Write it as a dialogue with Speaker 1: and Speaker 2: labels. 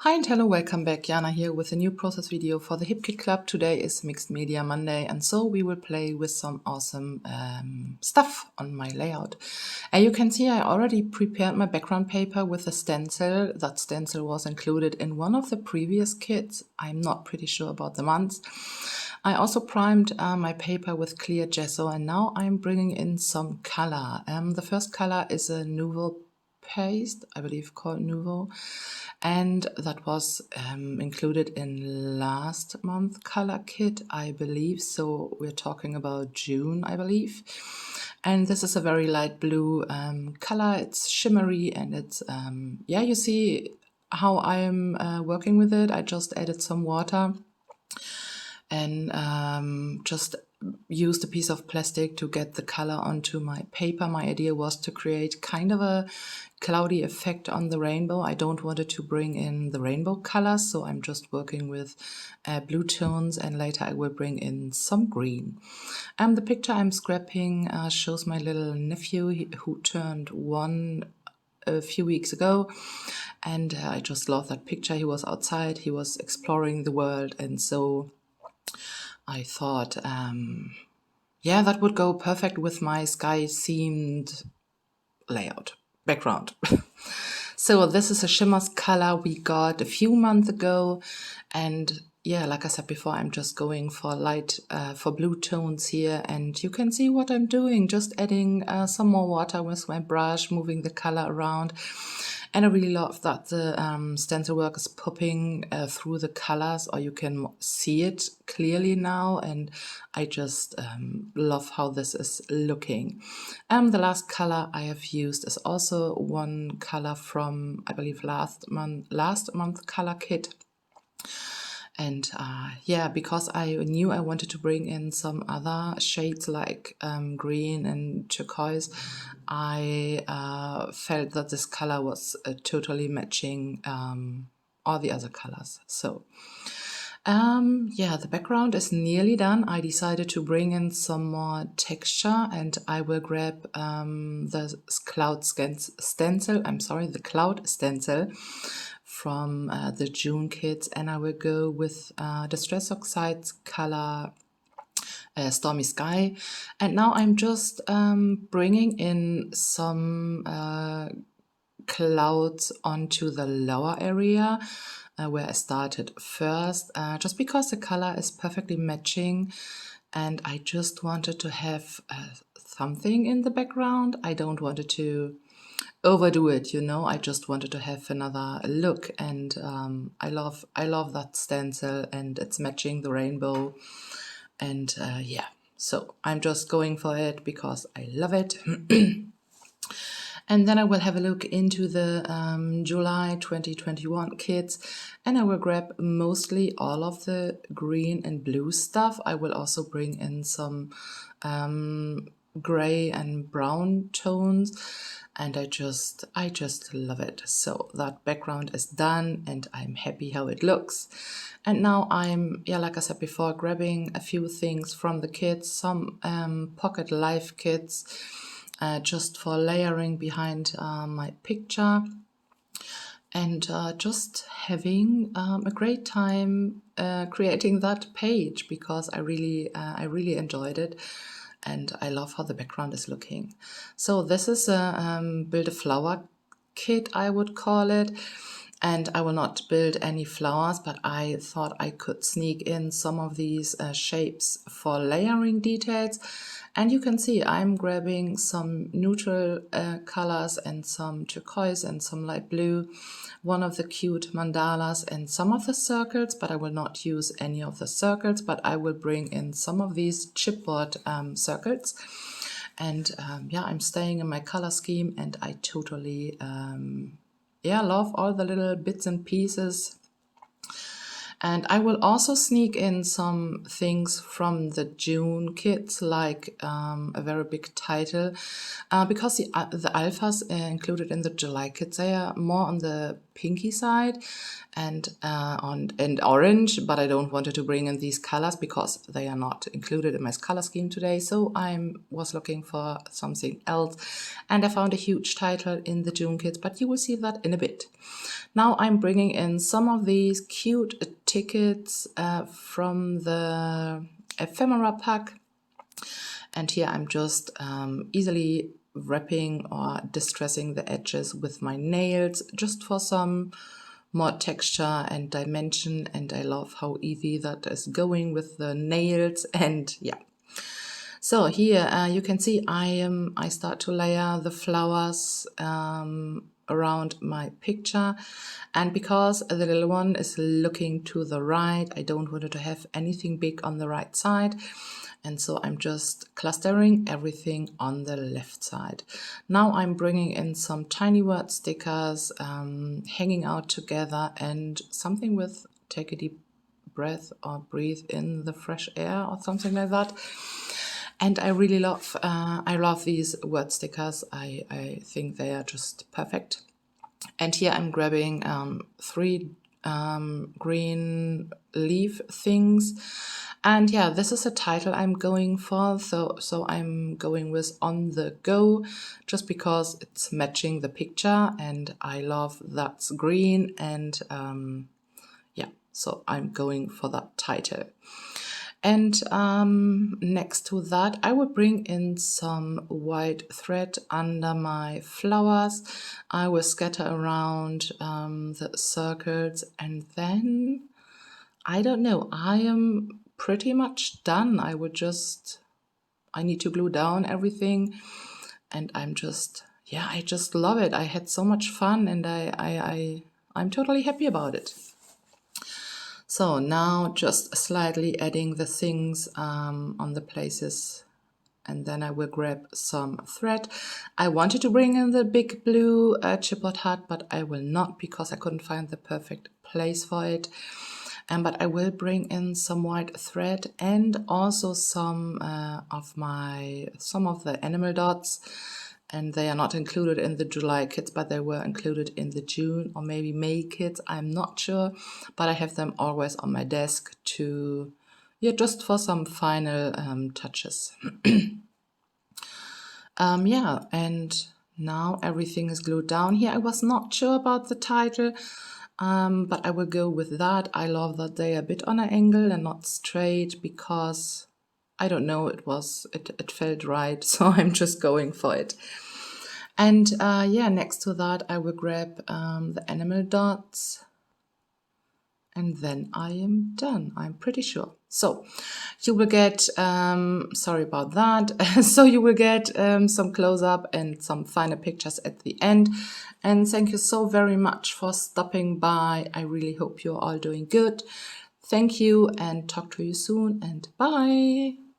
Speaker 1: Hi and hello, welcome back. Jana here with a new process video for the HipKitClub. Today is Mixed Media Monday, and so we will play with some awesome stuff on my layout. And you can see I already prepared my background paper with a stencil. That stencil was included in one of the previous kits. I'm not pretty sure about the months. I also primed my paper with clear gesso, and now I'm bringing in some color. The first color is a Nouveau paste, I believe called Nouveau, and that was included in last month color kit, I believe. So we're talking about June, I believe. And this is a very light blue color. It's shimmery and it's yeah, you see how I'm working with it. I just added some water and just used a piece of plastic to get the color onto my paper. My idea was to create kind of a cloudy effect on the rainbow. I don't want it to bring in the rainbow colors, so I'm just working with blue tones, and later I will bring in some green. The picture I'm scrapping shows my little nephew who turned 1 a few weeks ago, and I just love that picture. He was outside, he was exploring the world, and so I thought, yeah, that would go perfect with my sky-themed layout background. So this is a shimmer color we got a few months ago, and yeah, like I said before, I'm just going for light, for blue tones here, and you can see what I'm doing, just adding some more water with my brush, moving the color around. And I really love that the stencil work is popping through the colors, or you can see it clearly now, and I just love how this is looking. The last color I have used is also one color from, I believe, last month color kit. And yeah, because I knew I wanted to bring in some other shades like green and turquoise, I felt that this color was totally matching all the other colors. So yeah, the background is nearly done. I decided to bring in some more texture, and I will grab the cloud stencil, the cloud stencil from the June kits, and I will go with Distress Oxides color Stormy Sky. And now I'm just bringing in some clouds onto the lower area where I started first, just because the color is perfectly matching, and I just wanted to have something in the background. I don't want it to overdo it, you know. I just wanted to have another look, and I love that stencil, and it's matching the rainbow, and yeah, so I'm just going for it because I love it. And then I will have a look into the July 2021 kits, and I will grab mostly all of the green and blue stuff. I will also bring in some gray and brown tones, and I just love it. So that background is done, and I'm happy how it looks. And now I'm, yeah, like I said before, grabbing a few things from the kits, some pocket life kits, just for layering behind my picture, and just having a great time creating that page, because I really enjoyed it, and I love how the background is looking. So this is a build a flower kit, I would call it. And I will not build any flowers, but I thought I could sneak in some of these shapes for layering details. And you can see I'm grabbing some neutral colors and some turquoise and some light blue, one of the cute mandalas and some of the circles, but I will not use any of the circles, but I will bring in some of these chipboard circles. And yeah, I'm staying in my color scheme, and I totally yeah, love all the little bits and pieces. And I will also sneak in some things from the June kits, like a very big title, because the alphas included in the July kits, they are more on the pinky side and orange, but I don't wanted to bring in these colors because they are not included in my color scheme today. So I was looking for something else, and I found a huge title in the June kits, but you will see that in a bit. Now I'm bringing in some of these cute tickets from the ephemera pack, and here I'm just easily wrapping or distressing the edges with my nails just for some more texture and dimension, and I love how easy that is going with the nails. And yeah, so here you can see I start to layer the flowers around my picture, and because the little one is looking to the right, I don't want it to have anything big on the right side, and so I'm just clustering everything on the left side. Now I'm bringing in some tiny word stickers hanging out together, and something with take a deep breath or breathe in the fresh air or something like that. And I really love these word stickers. I think they are just perfect. And here I'm grabbing 3 green leaf things. And yeah, this is a title I'm going for. So I'm going with On the Go, just because it's matching the picture and I love that's green. And yeah, so I'm going for that title. And next to that, I will bring in some white thread under my flowers. I will scatter around the circles, and then, I don't know, I am pretty much done. I need to glue down everything, and I just love it. I had so much fun, and I'm totally happy about it. So now just slightly adding the things on the places, and then I will grab some thread. I wanted to bring in the big blue chipboard hat, but I will not because I couldn't find the perfect place for it. But I will bring in some white thread and also some of the animal dots. And they are not included in the July kits, but they were included in the June or maybe May kits. I'm not sure, but I have them always on my desk just for some final touches. Yeah, and now everything is glued down here. I was not sure about the title, but I will go with that. I love that they are a bit on an angle and not straight because I don't know, it felt right, so I'm just going for it. And yeah, next to that I will grab the animal dots, and then I am done, I'm pretty sure. So you will get, sorry about that, so you will get some close-up and some final pictures at the end. And thank you so very much for stopping by. I really hope you're all doing good. Thank you, and talk to you soon, and bye.